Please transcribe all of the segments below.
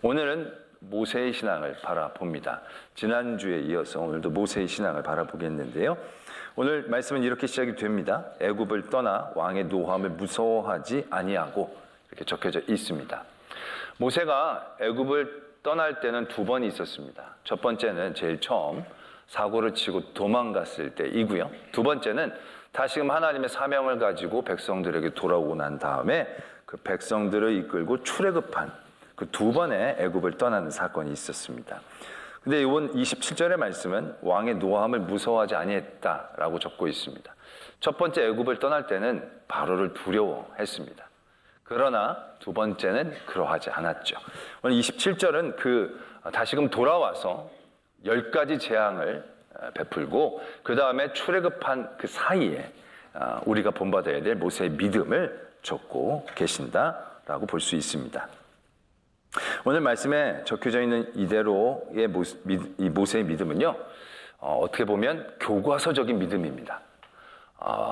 오늘은 모세의 신앙을 바라봅니다. 지난주에 이어서 오늘도 모세의 신앙을 바라보겠는데요. 오늘 말씀은 이렇게 시작이 됩니다. 애굽을 떠나 왕의 노함을 무서워하지 아니하고 이렇게 적혀져 있습니다. 모세가 애굽을 떠날 때는 두 번이 있었습니다. 첫 번째는 제일 처음 사고를 치고 도망갔을 때이고요. 두 번째는 다시금 하나님의 사명을 가지고 백성들에게 돌아오고 난 다음에 그 백성들을 이끌고 출애굽한 그 두 번의 애굽을 떠나는 사건이 있었습니다. 근데 이번 27절의 말씀은 왕의 노함을 무서워하지 아니했다라고 적고 있습니다. 첫 번째 애굽을 떠날 때는 바로를 두려워했습니다. 그러나 두 번째는 그러하지 않았죠. 오늘 27절은 다시금 돌아와서 10가지 재앙을 베풀고 그 다음에 출애굽한 그 사이에 우리가 본받아야 될 모세의 믿음을 적고 계신다라고 볼 수 있습니다. 오늘 말씀에 적혀져 있는 이대로의 이 모세의 믿음은요, 어떻게 보면 교과서적인 믿음입니다.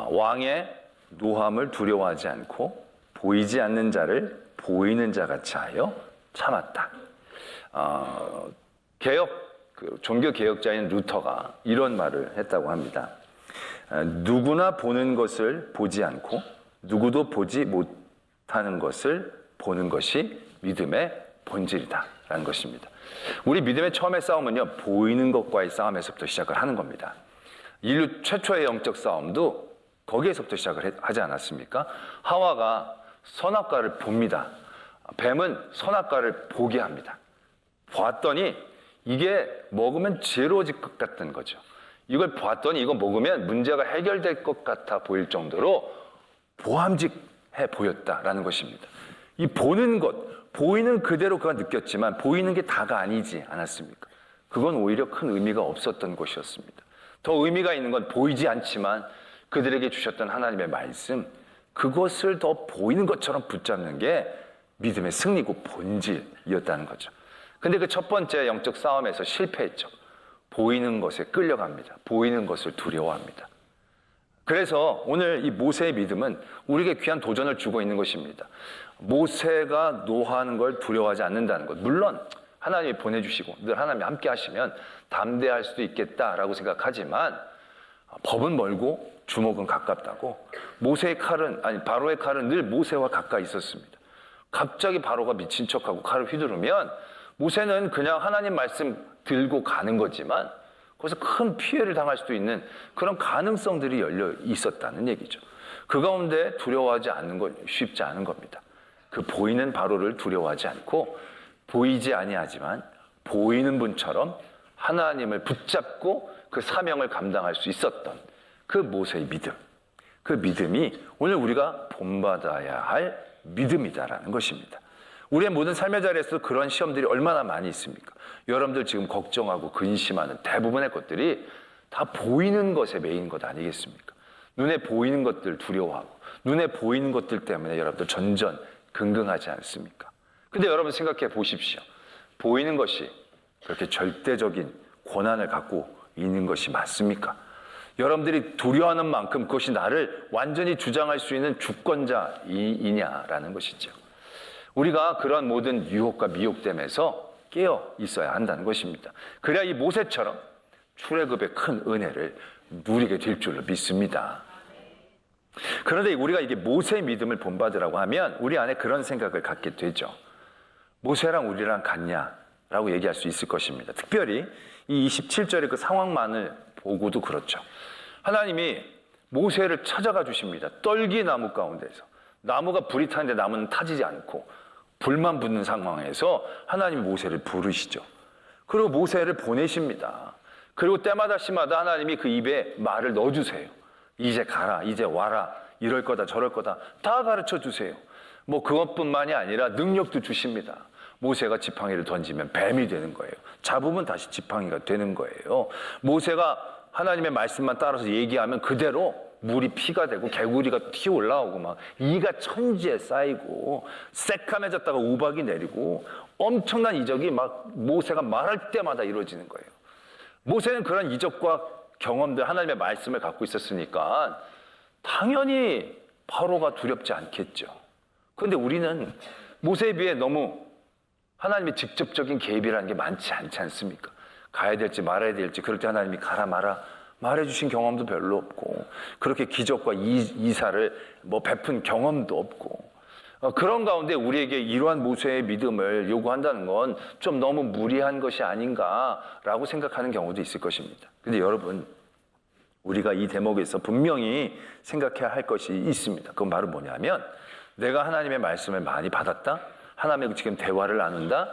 왕의 노함을 두려워하지 않고 보이지 않는 자를 보이는 자 같이 하여 참았다. 종교 개혁자인 루터가 이런 말을 했다고 합니다. 누구나 보는 것을 보지 않고 누구도 보지 못하는 것을 보는 것이 믿음의 본질이다 라는 것입니다. 우리 믿음의 처음의 싸움은요, 보이는 것과의 싸움에서부터 시작을 하는 겁니다. 인류 최초의 영적 싸움도 거기에서부터 시작을 하지 않았습니까? 하와가 선악과를 봅니다. 뱀은 선악과를 보게 합니다. 봤더니 이게 먹으면 지혜로워질 것 같은 거죠. 이걸 봤더니 이거 먹으면 문제가 해결될 것 같아 보일 정도로 보함직해 보였다라는 것입니다. 이 보는 것, 보이는 그대로 그가 느꼈지만 보이는 게 다가 아니지 않았습니까? 그건 오히려 큰 의미가 없었던 것이었습니다. 더 의미가 있는 건 보이지 않지만 그들에게 주셨던 하나님의 말씀, 그것을 더 보이는 것처럼 붙잡는 게 믿음의 승리고 본질이었다는 거죠. 근데 그 첫 번째 영적 싸움에서 실패했죠. 보이는 것에 끌려갑니다. 보이는 것을 두려워합니다. 그래서 오늘 이 모세의 믿음은 우리에게 귀한 도전을 주고 있는 것입니다. 모세가 노하는 걸 두려워하지 않는다는 것. 물론 하나님이 보내주시고 늘 하나님이 함께 하시면 담대할 수도 있겠다라고 생각하지만 법은 멀고 주먹은 가깝다고 바로의 칼은 늘 모세와 가까이 있었습니다. 갑자기 바로가 미친 척하고 칼을 휘두르면 모세는 그냥 하나님 말씀 들고 가는 거지만 거기서 큰 피해를 당할 수도 있는 그런 가능성들이 열려 있었다는 얘기죠. 그 가운데 두려워하지 않는 건 쉽지 않은 겁니다. 그 보이는 바로를 두려워하지 않고 보이지 아니하지만 보이는 분처럼 하나님을 붙잡고 그 사명을 감당할 수 있었던 그 모세의 믿음. 그 믿음이 오늘 우리가 본받아야 할 믿음이다라는 것입니다. 우리의 모든 삶의 자리에서 그런 시험들이 얼마나 많이 있습니까? 여러분들 지금 걱정하고 근심하는 대부분의 것들이 다 보이는 것에 매인 것 아니겠습니까? 눈에 보이는 것들 두려워하고 눈에 보이는 것들 때문에 여러분들 전전긍긍하지 않습니까? 근데 여러분 생각해 보십시오. 보이는 것이 그렇게 절대적인 권한을 갖고 있는 것이 맞습니까? 여러분들이 두려워하는 만큼 그것이 나를 완전히 주장할 수 있는 주권자이냐라는 것이죠. 우리가 그런 모든 유혹과 미혹됨에서 깨어 있어야 한다는 것입니다. 그래야 이 모세처럼 출애굽의 큰 은혜를 누리게 될 줄로 믿습니다. 그런데 우리가 이게 모세의 믿음을 본받으라고 하면 우리 안에 그런 생각을 갖게 되죠. 모세랑 우리랑 같냐라고 얘기할 수 있을 것입니다. 특별히 이 27절의 그 상황만을 보고도 그렇죠. 하나님이 모세를 찾아가 주십니다. 떨기나무 가운데서. 나무가 불이 타는데 나무는 타지지 않고 불만 붙는 상황에서 하나님이 모세를 부르시죠. 그리고 모세를 보내십니다. 그리고 때마다 시마다 하나님이 그 입에 말을 넣어주세요. 이제 가라, 이제 와라, 이럴 거다, 저럴 거다 다 가르쳐 주세요. 그것뿐만이 아니라 능력도 주십니다. 모세가 지팡이를 던지면 뱀이 되는 거예요. 잡으면 다시 지팡이가 되는 거예요. 모세가 하나님의 말씀만 따라서 얘기하면 그대로 물이 피가 되고 개구리가 튀어 올라오고 막 이가 천지에 쌓이고 새카매졌다가 우박이 내리고 엄청난 이적이 막 모세가 말할 때마다 이루어지는 거예요. 모세는 그런 이적과 경험들 하나님의 말씀을 갖고 있었으니까 당연히 바로가 두렵지 않겠죠. 그런데 우리는 모세에 비해 너무 하나님의 직접적인 개입이라는 게 많지 않지 않습니까? 가야 될지 말아야 될지 그럴 때 하나님이 가라 마라 말해주신 경험도 별로 없고, 그렇게 기적과 이사를 베푼 경험도 없고, 그런 가운데 우리에게 이러한 모세의 믿음을 요구한다는 건 좀 너무 무리한 것이 아닌가라고 생각하는 경우도 있을 것입니다. 근데 여러분, 우리가 이 대목에서 분명히 생각해야 할 것이 있습니다. 그건 바로 뭐냐면, 내가 하나님의 말씀을 많이 받았다, 하나님과 지금 대화를 나눈다,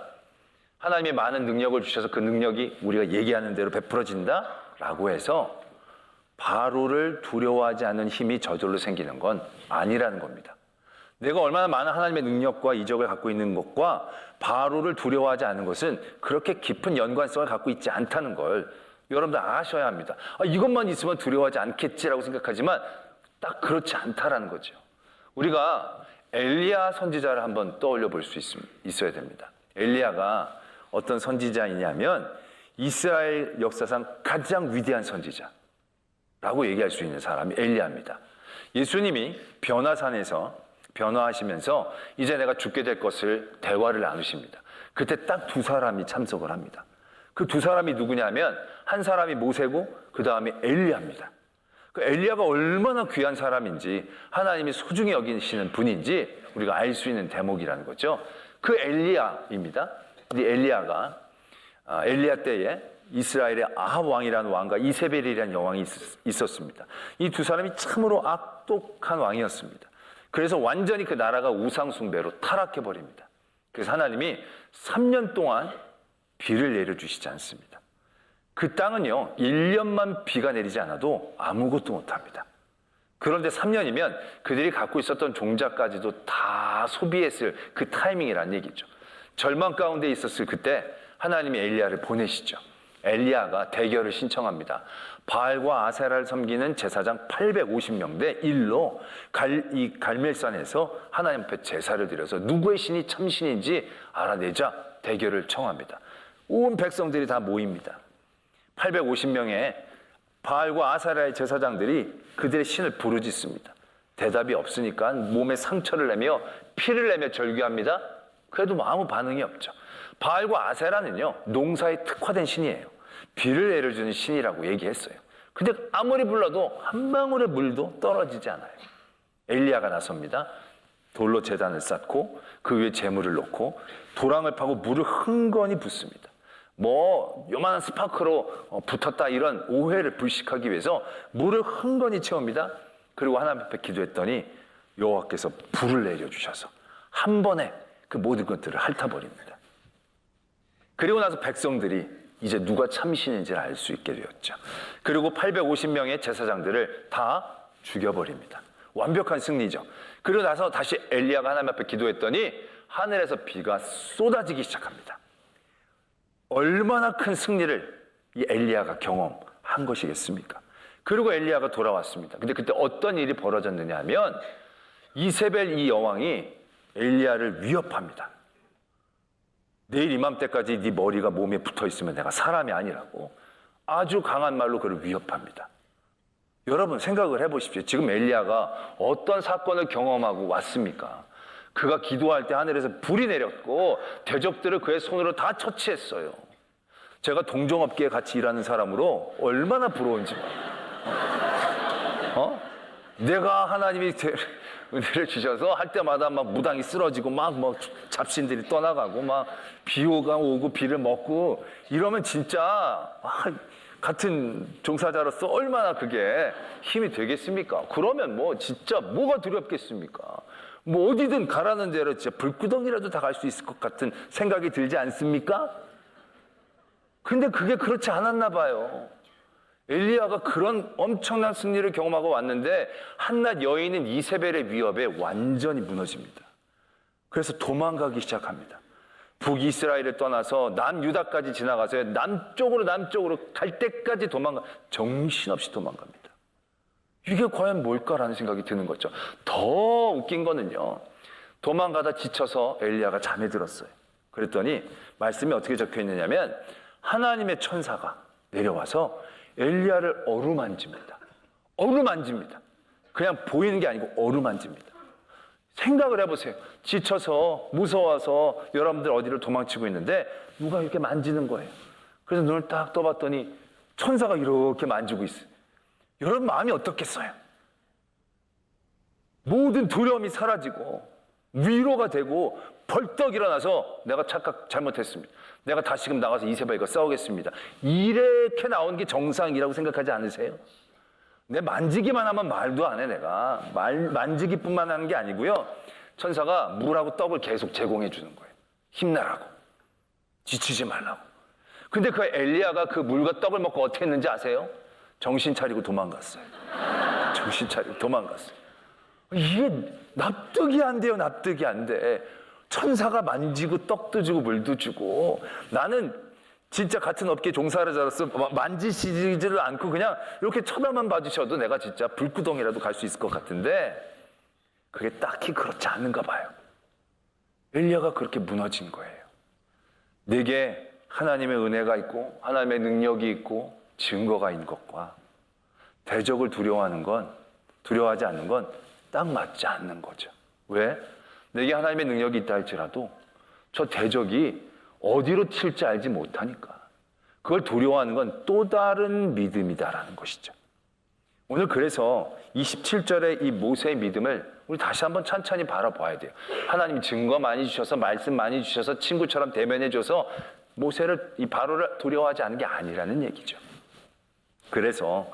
하나님의 많은 능력을 주셔서 그 능력이 우리가 얘기하는 대로 베풀어진다 라고 해서 바로를 두려워하지 않는 힘이 저절로 생기는 건 아니라는 겁니다. 내가 얼마나 많은 하나님의 능력과 이적을 갖고 있는 것과 바로를 두려워하지 않는 것은 그렇게 깊은 연관성을 갖고 있지 않다는 걸 여러분들 아셔야 합니다. 이것만 있으면 두려워하지 않겠지라고 생각하지만 딱 그렇지 않다라는 거죠. 우리가 엘리야 선지자를 한번 떠올려 볼 수 있어야 됩니다. 엘리야가 어떤 선지자이냐면 이스라엘 역사상 가장 위대한 선지자라고 얘기할 수 있는 사람이 엘리야입니다. 예수님이 변화산에서 변화하시면서 이제 내가 죽게 될 것을 대화를 나누십니다. 그때 딱 두 사람이 참석을 합니다. 그 두 사람이 누구냐면 한 사람이 모세고 그 다음에 엘리야입니다. 그 엘리야가 얼마나 귀한 사람인지 하나님이 소중히 여기시는 분인지 우리가 알 수 있는 대목이라는 거죠. 그 엘리야입니다. 이 엘리야가 엘리야 때에 이스라엘의 아합 왕이라는 왕과 이세벨이라는 여왕이 있었습니다. 이 두 사람이 참으로 악독한 왕이었습니다. 그래서 완전히 그 나라가 우상 숭배로 타락해 버립니다. 그래서 하나님이 3년 동안 비를 내려주시지 않습니다. 그 땅은요 1년만 비가 내리지 않아도 아무것도 못합니다. 그런데 3년이면 그들이 갖고 있었던 종자까지도 다 소비했을 그 타이밍이라는 얘기죠. 절망 가운데 있었을 그때 하나님이 엘리야를 보내시죠. 엘리야가 대결을 신청합니다. 바알과 아세라를 섬기는 제사장 850명 대 1로 갈멜산에서 하나님 앞에 제사를 드려서 누구의 신이 참신인지 알아내자 대결을 청합니다. 온 백성들이 다 모입니다. 850명의 바알과 아세라의 제사장들이 그들의 신을 부르짖습니다. 대답이 없으니까 몸에 상처를 내며 피를 내며 절규합니다. 그래도 아무 반응이 없죠. 바알과 아세라는요 농사에 특화된 신이에요. 비를 내려주는 신이라고 얘기했어요. 근데 아무리 불러도 한 방울의 물도 떨어지지 않아요. 엘리야가 나섭니다. 돌로 제단을 쌓고 그 위에 재물을 놓고 도랑을 파고 물을 흥건히 붓습니다. 요만한 스파크로 붙었다 이런 오해를 불식하기 위해서 물을 흥건히 채웁니다. 그리고 하나님 앞에 기도했더니 여호와께서 불을 내려주셔서 한 번에 그 모든 것들을 핥아버립니다. 그리고 나서 백성들이 이제 누가 참신인지를 알 수 있게 되었죠. 그리고 850명의 제사장들을 다 죽여버립니다. 완벽한 승리죠. 그리고 나서 다시 엘리야가 하나님 앞에 기도했더니 하늘에서 비가 쏟아지기 시작합니다. 얼마나 큰 승리를 이 엘리야가 경험한 것이겠습니까? 그리고 엘리야가 돌아왔습니다. 근데 그때 어떤 일이 벌어졌느냐 하면 이세벨 이 여왕이 엘리야를 위협합니다. 내일 이맘때까지 네 머리가 몸에 붙어있으면 내가 사람이 아니라고 아주 강한 말로 그를 위협합니다. 여러분 생각을 해보십시오. 지금 엘리야가 어떤 사건을 경험하고 왔습니까? 그가 기도할 때 하늘에서 불이 내렸고 대적들을 그의 손으로 다 처치했어요. 제가 동종업계에 같이 일하는 사람으로 얼마나 부러운지 내가 하나님이 은혜를 주셔서 할 때마다 막 무당이 쓰러지고 막 잡신들이 떠나가고 막 비가 오고 비를 먹고 이러면 진짜 같은 종사자로서 얼마나 그게 힘이 되겠습니까? 그러면 진짜 뭐가 두렵겠습니까? 어디든 가라는 대로 진짜 불구덩이라도 다 갈 수 있을 것 같은 생각이 들지 않습니까? 근데 그게 그렇지 않았나 봐요. 엘리야가 그런 엄청난 승리를 경험하고 왔는데 한낱 여인인 이세벨의 위협에 완전히 무너집니다. 그래서 도망가기 시작합니다. 북이스라엘을 떠나서 남유다까지 지나가서 남쪽으로 갈 때까지 정신없이 도망갑니다. 이게 과연 뭘까라는 생각이 드는 거죠. 더 웃긴 거는요. 도망가다 지쳐서 엘리야가 잠에 들었어요. 그랬더니 말씀이 어떻게 적혀 있느냐면 하나님의 천사가 내려와서 엘리야를 어루만집니다. 그냥 보이는 게 아니고 어루만집니다. 생각을 해보세요. 지쳐서 무서워서 여러분들 어디를 도망치고 있는데 누가 이렇게 만지는 거예요. 그래서 눈을 딱 떠봤더니 천사가 이렇게 만지고 있어요. 여러분 마음이 어떻겠어요? 모든 두려움이 사라지고 위로가 되고 벌떡 일어나서 내가 잘못했습니다. 내가 다시금 나가서 이세벨과 싸우겠습니다. 이렇게 나오는 게 정상이라고 생각하지 않으세요? 내 만지기만 하면 말도 안 해. 내가 만지기뿐만 하는 게 아니고요. 천사가 물하고 떡을 계속 제공해 주는 거예요. 힘내라고, 지치지 말라고. 근데 그 엘리야가 그 물과 떡을 먹고 어떻게 했는지 아세요? 정신 차리고 도망갔어요. 정신 차리고 도망갔어요. 이게 납득이 안 돼요. 납득이 안 돼. 천사가 만지고 떡도 주고 물도 주고, 나는 진짜 같은 업계 종사자로서 만지시지를 않고 그냥 이렇게 쳐다만 봐주셔도 내가 진짜 불구덩이라도 갈 수 있을 것 같은데 그게 딱히 그렇지 않은가 봐요. 엘리야가 그렇게 무너진 거예요. 내게 하나님의 은혜가 있고 하나님의 능력이 있고 증거가 있는 것과 대적을 두려워하지 않는 건 딱 맞지 않는 거죠. 왜? 내게 하나님의 능력이 있다 할지라도 저 대적이 어디로 튈지 알지 못하니까 그걸 두려워하는 건 또 다른 믿음이다라는 것이죠. 오늘 그래서 27절의 이 모세의 믿음을 우리 다시 한번 찬찬히 바라봐야 돼요. 하나님이 증거 많이 주셔서 말씀 많이 주셔서 친구처럼 대면해 줘서 모세를 이 바로를 두려워하지 않은 게 아니라는 얘기죠. 그래서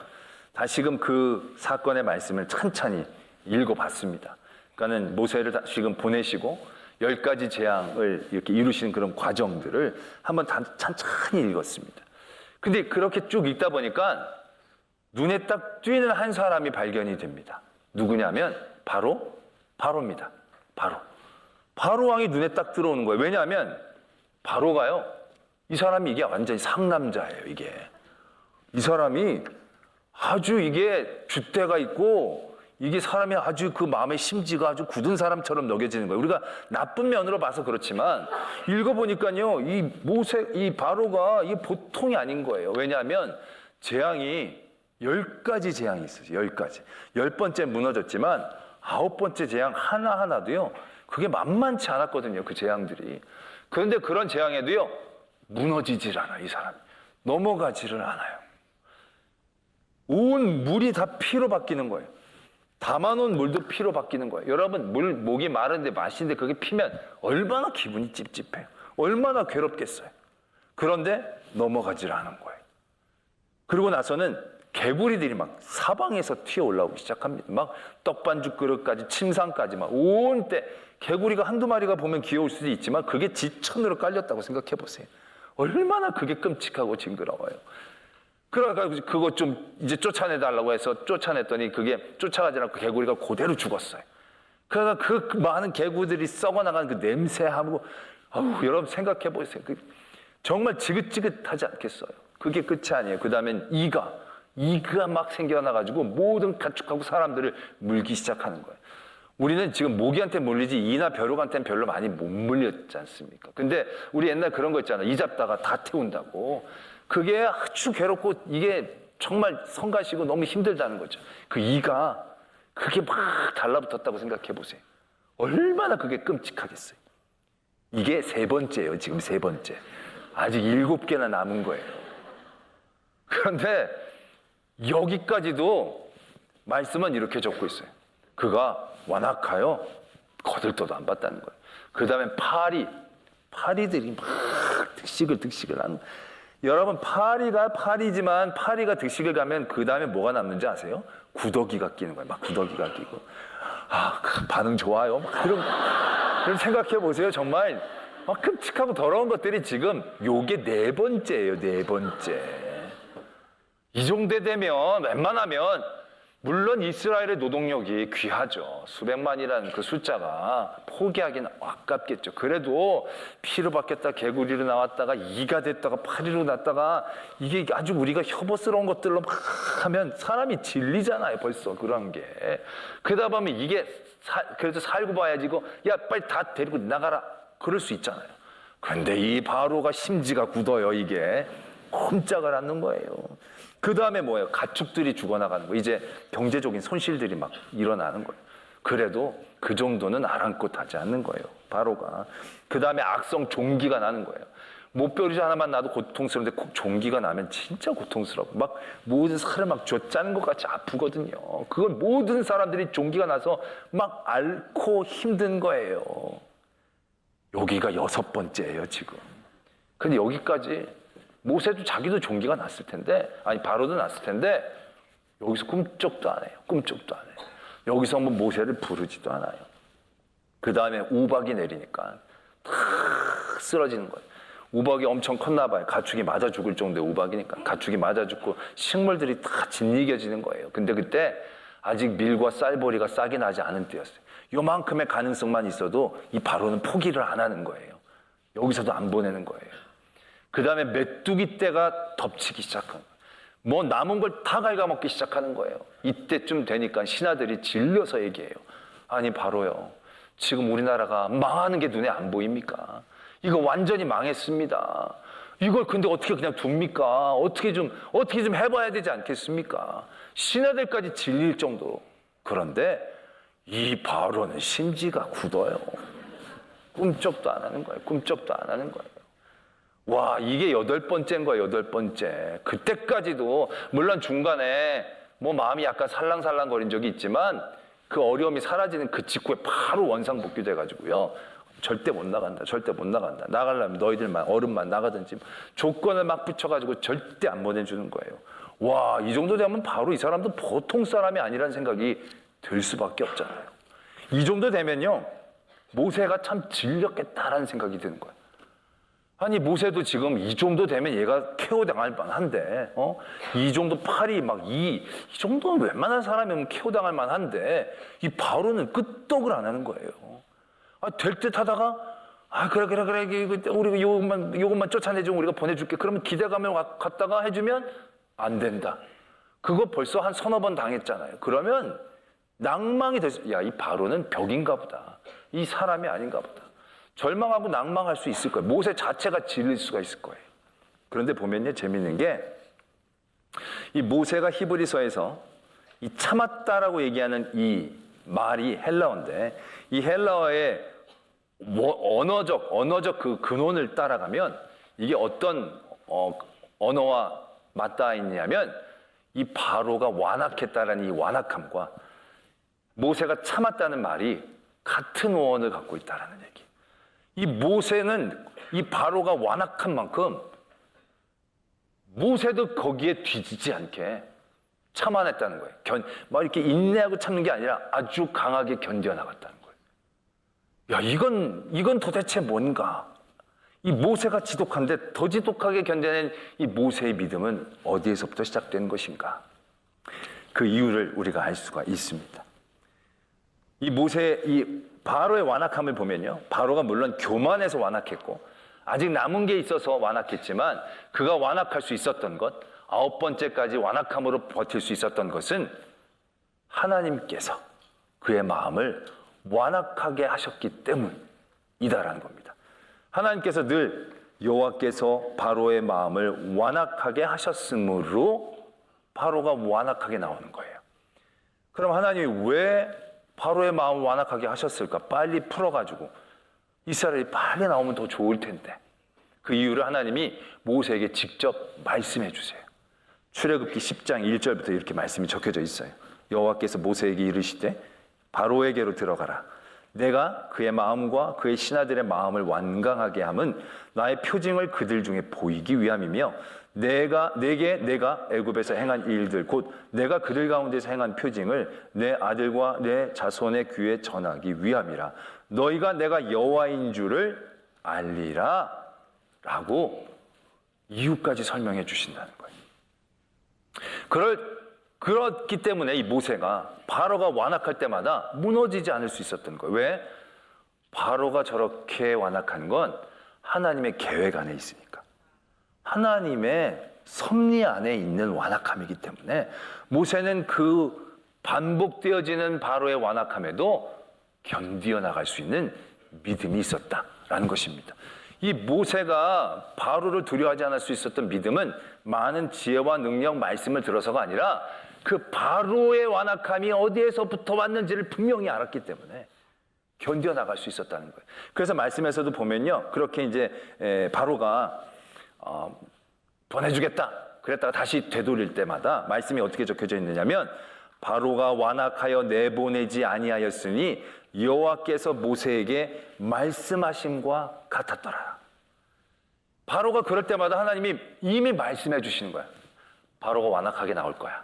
다시금 그 사건의 말씀을 찬찬히 읽어봤습니다. 그러니까는 모세를 다시금 보내시고 10가지 재앙을 이렇게 이루시는 그런 과정들을 한번 찬찬히 읽었습니다. 근데 그렇게 쭉 읽다 보니까 눈에 딱 띄는 한 사람이 발견이 됩니다. 누구냐면 바로입니다. 바로 왕이 눈에 딱 들어오는 거예요. 왜냐하면 바로가요, 이 사람이 이게 완전히 상남자예요. 이 사람이 아주 이게 줏대가 있고 이게 사람이 아주 그 마음의 심지가 아주 굳은 사람처럼 녹여지는 거예요. 우리가 나쁜 면으로 봐서 그렇지만 읽어보니까요, 이 바로가 이게 보통이 아닌 거예요. 왜냐하면 재앙이 10가지 재앙이 있어요. 10가지. 10번째 무너졌지만 9번째 재앙 하나하나도요, 그게 만만치 않았거든요. 그 재앙들이. 그런데 그런 재앙에도요, 무너지질 않아요. 이 사람이. 넘어가지를 않아요. 온 물이 다 피로 바뀌는 거예요. 담아놓은 물도 피로 바뀌는 거예요. 여러분, 목이 마른데 마시는데 그게 피면 얼마나 기분이 찝찝해요. 얼마나 괴롭겠어요. 그런데 넘어가질 않은 거예요. 그러고 나서는 개구리들이 막 사방에서 튀어 올라오기 시작합니다. 막 떡반죽 그릇까지 침상까지 막 온 때 개구리가 한두 마리가 보면 귀여울 수도 있지만 그게 지천으로 깔렸다고 생각해 보세요. 얼마나 그게 끔찍하고 징그러워요. 그러니까 그거 좀 이제 쫓아내달라고 해서 쫓아냈더니 그게 쫓아가지 않고 개구리가 그대로 죽었어요. 그러니까 그 많은 개구리들이 썩어나가는 그 냄새하고, 여러분 생각해 보세요. 정말 지긋지긋하지 않겠어요? 그게 끝이 아니에요. 그 다음엔 이가 막 생겨나가지고 모든 가축하고 사람들을 물기 시작하는 거예요. 우리는 지금 모기한테 물리지 이나 벼룩한테는 별로 많이 못 물렸지 않습니까? 근데 우리 옛날 그런 거 있잖아요. 이 잡다가 다 태운다고. 그게 아주 괴롭고 이게 정말 성가시고 너무 힘들다는 거죠. 그 이가 그게 막 달라붙었다고 생각해 보세요. 얼마나 그게 끔찍하겠어요. 이게 3번째예요. 지금 3번째. 아직 7개나 남은 거예요. 그런데 여기까지도 말씀은 이렇게 적고 있어요. 그가 완악하여 거들떠도 안 봤다는 거예요. 그 다음에 파리들이 막 득식을 하는 거예요. 여러분, 파리지만 파리가 득식을 가면 그 다음에 뭐가 남는지 아세요? 구더기가 끼는 거예요. 막 구더기가 끼고. 그 반응 좋아요. 막 그럼 생각해 보세요. 정말 막 끔찍하고 더러운 것들이 지금 요게 4번째예요. 4번째. 이 정도 되면 웬만하면 물론 이스라엘의 노동력이 귀하죠. 수백만이라는 그 숫자가 포기하기는 아깝겠죠. 그래도 피로 바뀌었다 개구리로 나왔다가 이가 됐다가 파리로 났다가 이게 아주 우리가 혐오스러운 것들로 막 하면 사람이 질리잖아요. 벌써 그런 게. 그러다 보면 이게 그래도 살고 봐야지 이거 야 빨리 다 데리고 나가라 그럴 수 있잖아요. 그런데 이 바로가 심지가 굳어요. 이게 꼼짝을 않는 거예요. 그 다음에 뭐예요? 가축들이 죽어나가는 거예요. 이제 경제적인 손실들이 막 일어나는 거예요. 그래도 그 정도는 아랑곳하지 않는 거예요. 바로가. 그 다음에 악성 종기가 나는 거예요. 못벼루지 하나만 나도 고통스러운데 꼭 종기가 나면 진짜 고통스럽고 막 모든 살을 막 쥐어짜는 것 같이 아프거든요. 그걸 모든 사람들이 종기가 나서 막 앓고 힘든 거예요. 여기가 6번째예요, 지금. 근데 여기까지 모세도 자기도 종기가 났을 텐데, 아니 바로도 났을 텐데 여기서 꿈쩍도 안 해요. 꿈쩍도 안 해요. 여기서 한번 모세를 부르지도 않아요. 그 다음에 우박이 내리니까 탁 쓰러지는 거예요. 우박이 엄청 컸나 봐요. 가축이 맞아 죽을 정도의 우박이니까 가축이 맞아 죽고 식물들이 다 짓이겨지는 거예요. 근데 그때 아직 밀과 쌀보리가 싹이 나지 않은 때였어요. 요만큼의 가능성만 있어도 이 바로는 포기를 안 하는 거예요. 여기서도 안 보내는 거예요. 그 다음에 메뚜기 떼가 덮치기 시작한 거예요. 뭐 남은 걸 다 갉아먹기 시작하는 거예요. 이때쯤 되니까 신하들이 질려서 얘기해요. 아니 바로요, 지금 우리나라가 망하는 게 눈에 안 보입니까? 이거 완전히 망했습니다. 이걸 근데 어떻게 그냥 둡니까? 어떻게 좀 해봐야 되지 않겠습니까? 신하들까지 질릴 정도로. 그런데 이 바로는 심지가 굳어요. 꿈쩍도 안 하는 거예요. 꿈쩍도 안 하는 거예요. 와, 이게 8번째인 거예요. 8번째. 그때까지도 물론 중간에 뭐 마음이 약간 살랑살랑 거린 적이 있지만 그 어려움이 사라지는 그 직후에 바로 원상복귀돼 가지고요. 절대 못 나간다. 절대 못 나간다. 나가려면 너희들만 어른만 나가든지 조건을 막 붙여가지고 절대 안 보내주는 거예요. 와, 이 정도 되면 바로 이 사람도 보통 사람이 아니라는 생각이 들 수밖에 없잖아요. 이 정도 되면요, 모세가 참 질렸겠다라는 생각이 드는 거예요. 아니 모세도 지금 이 정도 되면 얘가 KO 당할 만한데, 이 정도 팔이 막 이 정도는 웬만한 사람이면 KO 당할 만한데 이 바로는 끄떡을 안 하는 거예요. 될 듯 하다가 그래 우리가 요것만 쫓아내주면 우리가 보내줄게. 그러면 기대감을 갖다가 해주면 안 된다. 그거 벌써 한 서너 번 당했잖아요. 그러면 낭망이 됐어. 야, 이 바로는 벽인가 보다. 이 사람이 아닌가 보다. 절망하고 낭망할 수 있을 거예요. 모세 자체가 질릴 수가 있을 거예요. 그런데 보면요, 재밌는 게 이 모세가 히브리서에서 이 참았다라고 얘기하는 이 말이 헬라어인데, 이 헬라어의 언어적 그 근원을 따라가면 이게 어떤 언어와 맞닿아 있냐면 이 바로가 완악했다라는 이 완악함과 모세가 참았다는 말이 같은 어원을 갖고 있다라는 얘기. 이 모세는 이 바로가 완악한 만큼 모세도 거기에 뒤지지 않게 참아냈다는 거예요. 막 이렇게 인내하고 참는 게 아니라 아주 강하게 견뎌나갔다는 거예요. 야, 이건 도대체 뭔가? 이 모세가 지독한데 더 지독하게 견뎌낸 이 모세의 믿음은 어디에서부터 시작된 것인가? 그 이유를 우리가 알 수가 있습니다. 이 바로의 완악함을 보면요, 바로가 물론 교만해서 완악했고 아직 남은 게 있어서 완악했지만 그가 완악할 수 있었던 것, 9번째까지 완악함으로 버틸 수 있었던 것은 하나님께서 그의 마음을 완악하게 하셨기 때문이다라는 겁니다. 하나님께서 늘 여호와께서 바로의 마음을 완악하게 하셨으므로 바로가 완악하게 나오는 거예요. 그럼 하나님이 왜 바로의 마음을 완악하게 하셨을까? 빨리 풀어가지고 이스라엘이 빨리 나오면 더 좋을 텐데. 그 이유를 하나님이 모세에게 직접 말씀해 주세요. 출애굽기 10장 1절부터 이렇게 말씀이 적혀져 있어요. 여호와께서 모세에게 이르시되 바로에게로 들어가라. 내가 그의 마음과 그의 신하들의 마음을 완강하게 함은 나의 표징을 그들 중에 보이기 위함이며 내가 애굽에서 행한 일들 곧 내가 그들 가운데서 행한 표징을 내 아들과 내 자손의 귀에 전하기 위함이라. 너희가 내가 여호와인 줄을 알리라 라고 이유까지 설명해 주신다는 거예요. 그렇기 때문에 이 모세가 바로가 완악할 때마다 무너지지 않을 수 있었던 거예요. 왜? 바로가 저렇게 완악한 건 하나님의 계획 안에 있으니까. 하나님의 섭리 안에 있는 완악함이기 때문에 모세는 그 반복되어지는 바로의 완악함에도 견디어 나갈 수 있는 믿음이 있었다라는 것입니다. 이 모세가 바로를 두려워하지 않을 수 있었던 믿음은 많은 지혜와 능력, 말씀을 들어서가 아니라 그 바로의 완악함이 어디에서부터 왔는지를 분명히 알았기 때문에 견뎌나갈 수 있었다는 거예요. 그래서 말씀에서도 보면요, 그렇게 이제 바로가 보내주겠다 그랬다가 다시 되돌릴 때마다 말씀이 어떻게 적혀져 있느냐면, 바로가 완악하여 내보내지 아니하였으니 여호와께서 모세에게 말씀하심과 같았더라. 바로가 그럴 때마다 하나님이 이미 말씀해 주시는 거야. 바로가 완악하게 나올 거야.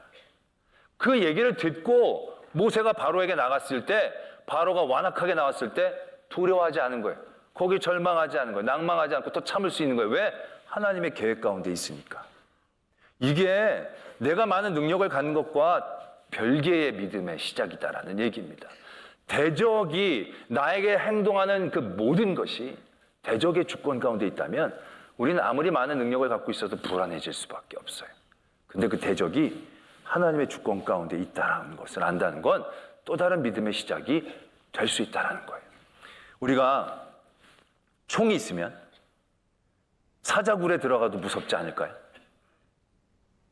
그 얘기를 듣고 모세가 바로에게 나갔을 때, 바로가 완악하게 나왔을 때 두려워하지 않은 거예요. 거기 절망하지 않은 거예요. 낭망하지 않고 또 참을 수 있는 거예요. 왜? 하나님의 계획 가운데 있으니까. 이게 내가 많은 능력을 갖는 것과 별개의 믿음의 시작이다라는 얘기입니다. 대적이 나에게 행동하는 그 모든 것이 대적의 주권 가운데 있다면 우리는 아무리 많은 능력을 갖고 있어도 불안해질 수밖에 없어요. 근데 그 대적이 하나님의 주권 가운데 있다라는 것을 안다는 건 또 다른 믿음의 시작이 될 수 있다는 거예요. 우리가 총이 있으면 사자굴에 들어가도 무섭지 않을까요?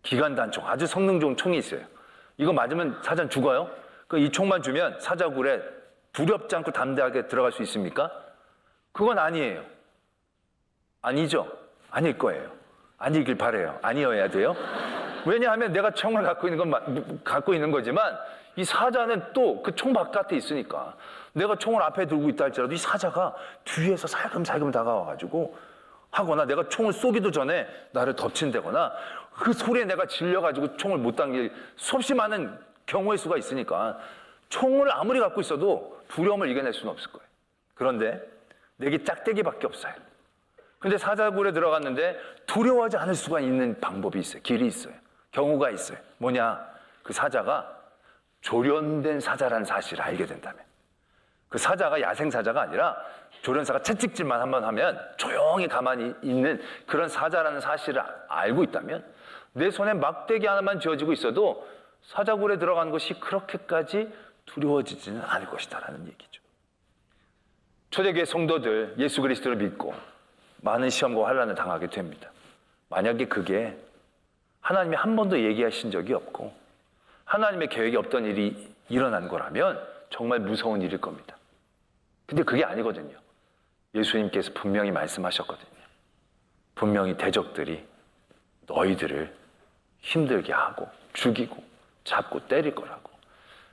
기관단총, 아주 성능 좋은 총이 있어요. 이거 맞으면 사자는 죽어요? 이 총만 주면 사자굴에 두렵지 않고 담대하게 들어갈 수 있습니까? 그건 아니에요. 아니죠? 아닐 거예요. 아니길 바라요. 아니어야 돼요. 왜냐하면 내가 총을 갖고 있는 거지만 이 사자는 또 그 총 바깥에 있으니까, 내가 총을 앞에 들고 있다 할지라도 이 사자가 뒤에서 살금살금 다가와가지고 하거나 내가 총을 쏘기도 전에 나를 덮친다거나 그 소리에 내가 질려가지고 총을 못 당길 수없이 많은 경우의 수가 있으니까 총을 아무리 갖고 있어도 두려움을 이겨낼 수는 없을 거예요. 그런데 내게 짝대기밖에 없어요. 근데 사자굴에 들어갔는데 두려워하지 않을 수가 있는 방법이 있어요. 길이 있어요. 경우가 있어요. 뭐냐? 그 사자가 조련된 사자라는 사실을 알게 된다면, 그 사자가 야생 사자가 아니라 조련사가 채찍질만 한번 하면 조용히 가만히 있는 그런 사자라는 사실을 알고 있다면, 내 손에 막대기 하나만 쥐어지고 있어도 사자굴에 들어간 것이 그렇게까지 두려워지지는 않을 것이다라는 얘기죠. 초대교회 성도들 예수 그리스도를 믿고 많은 시험과 환난을 당하게 됩니다. 만약에 그게 하나님이 한 번도 얘기하신 적이 없고 하나님의 계획이 없던 일이 일어난 거라면 정말 무서운 일일 겁니다. 근데 그게 아니거든요. 예수님께서 분명히 말씀하셨거든요. 분명히 대적들이 너희들을 힘들게 하고 죽이고 잡고 때릴 거라고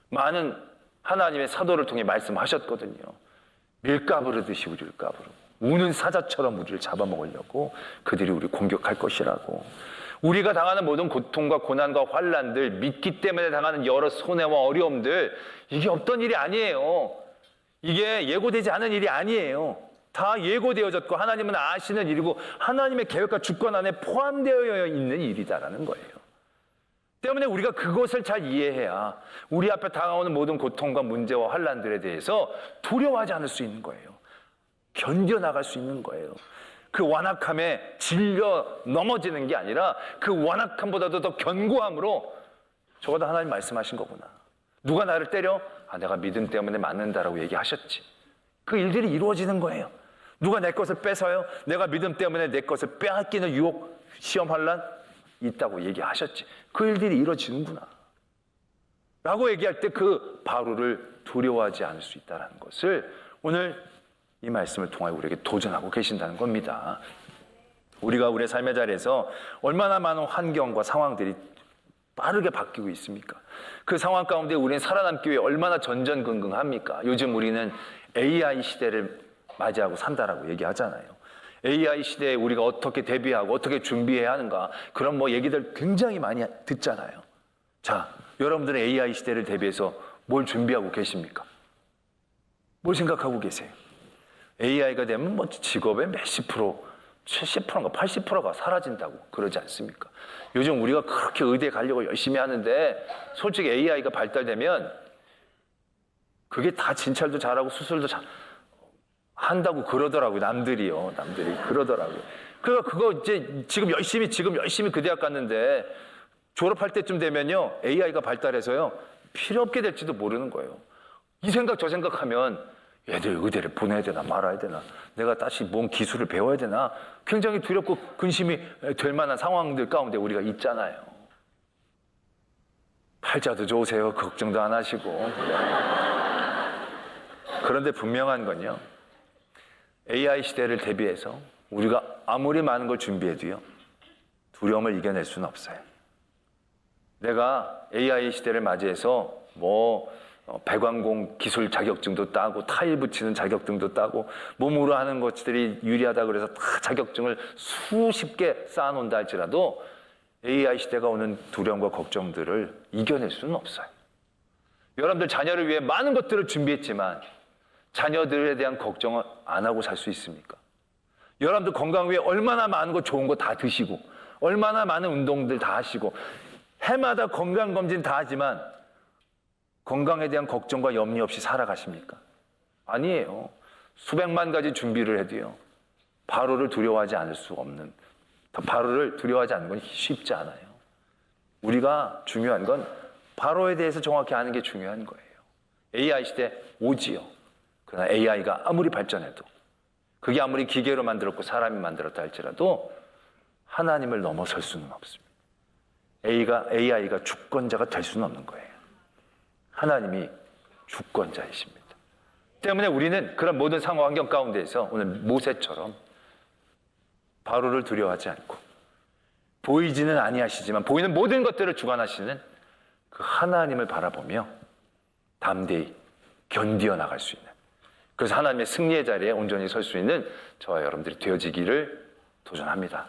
많은 하나님의 사도를 통해 말씀하셨거든요. 밀가부르듯이 우리를 까부르고 우는 사자처럼 우리를 잡아먹으려고 그들이 우리를 공격할 것이라고. 우리가 당하는 모든 고통과 고난과 환난들, 믿기 때문에 당하는 여러 손해와 어려움들, 이게 없던 일이 아니에요. 이게 예고되지 않은 일이 아니에요. 다 예고되어졌고 하나님은 아시는 일이고 하나님의 계획과 주권 안에 포함되어 있는 일이다라는 거예요. 때문에 우리가 그것을 잘 이해해야 우리 앞에 다가오는 모든 고통과 문제와 환난들에 대해서 두려워하지 않을 수 있는 거예요. 견뎌나갈 수 있는 거예요. 그 완악함에 질려 넘어지는 게 아니라 그 완악함보다도 더 견고함으로 저거도 하나님 말씀하신 거구나. 누가 나를 때려? 내가 믿음 때문에 맞는다라고 얘기하셨지. 그 일들이 이루어지는 거예요. 누가 내 것을 뺏어요? 내가 믿음 때문에 내 것을 빼앗기는 유혹, 시험, 환난 있다고 얘기하셨지. 그 일들이 이루어지는구나 라고 얘기할 때 그 바로를 두려워하지 않을 수 있다는 것을 오늘 이 말씀을 통하여 우리에게 도전하고 계신다는 겁니다. 우리가 우리의 삶의 자리에서 얼마나 많은 환경과 상황들이 빠르게 바뀌고 있습니까? 그 상황 가운데 우리는 살아남기 위해 얼마나 전전긍긍합니까? 요즘 우리는 AI 시대를 맞이하고 산다라고 얘기하잖아요. AI 시대에 우리가 어떻게 대비하고 어떻게 준비해야 하는가, 그런 얘기들 굉장히 많이 듣잖아요. 자, 여러분들은 AI 시대를 대비해서 뭘 준비하고 계십니까? 뭘 생각하고 계세요? AI가 되면 직업의 몇십 프로, 70%인가 80%가 사라진다고 그러지 않습니까? 요즘 우리가 그렇게 의대 가려고 열심히 하는데 솔직히 AI가 발달되면 그게 다 진찰도 잘하고 수술도 한다고 그러더라고요. 남들이 그러더라고요. 그러니까 그거 이제 지금 열심히 그 대학 갔는데 졸업할 때쯤 되면요, AI가 발달해서요 필요 없게 될지도 모르는 거예요. 이 생각 저 생각하면 애들 의대를 보내야 되나 말아야 되나, 내가 다시 뭔 기술을 배워야 되나, 굉장히 두렵고 근심이 될 만한 상황들 가운데 우리가 있잖아요. 팔자도 좋으세요. 걱정도 안 하시고. 그런데 분명한 건요, AI 시대를 대비해서 우리가 아무리 많은 걸 준비해도요, 두려움을 이겨낼 수는 없어요. 내가 AI 시대를 맞이해서 배관공 기술 자격증도 따고 타일 붙이는 자격증도 따고 몸으로 하는 것들이 유리하다 그래서 다 자격증을 수십 개 쌓아놓는다 할지라도 AI 시대가 오는 두려움과 걱정들을 이겨낼 수는 없어요. 여러분들 자녀를 위해 많은 것들을 준비했지만 자녀들에 대한 걱정을 안 하고 살 수 있습니까? 여러분들 건강 위해 얼마나 많은 거 좋은 거 다 드시고 얼마나 많은 운동들 다 하시고 해마다 건강검진 다 하지만 건강에 대한 걱정과 염려 없이 살아가십니까? 아니에요. 수백만 가지 준비를 해도요, 바로를 두려워하지 않을 수 없는, 바로를 두려워하지 않는 건 쉽지 않아요. 우리가 중요한 건 바로에 대해서 정확히 아는 게 중요한 거예요. AI 시대 오지요. 그러나 AI가 아무리 발전해도, 그게 아무리 기계로 만들었고 사람이 만들었다 할지라도 하나님을 넘어설 수는 없습니다. AI가 주권자가 될 수는 없는 거예요. 하나님이 주권자이십니다. 때문에 우리는 그런 모든 상황 환경 가운데에서 오늘 모세처럼 바로를 두려워하지 않고 보이지는 아니하시지만 보이는 모든 것들을 주관하시는 그 하나님을 바라보며 담대히 견디어 나갈 수 있는, 그래서 하나님의 승리의 자리에 온전히 설 수 있는 저와 여러분들이 되어지기를 도전합니다.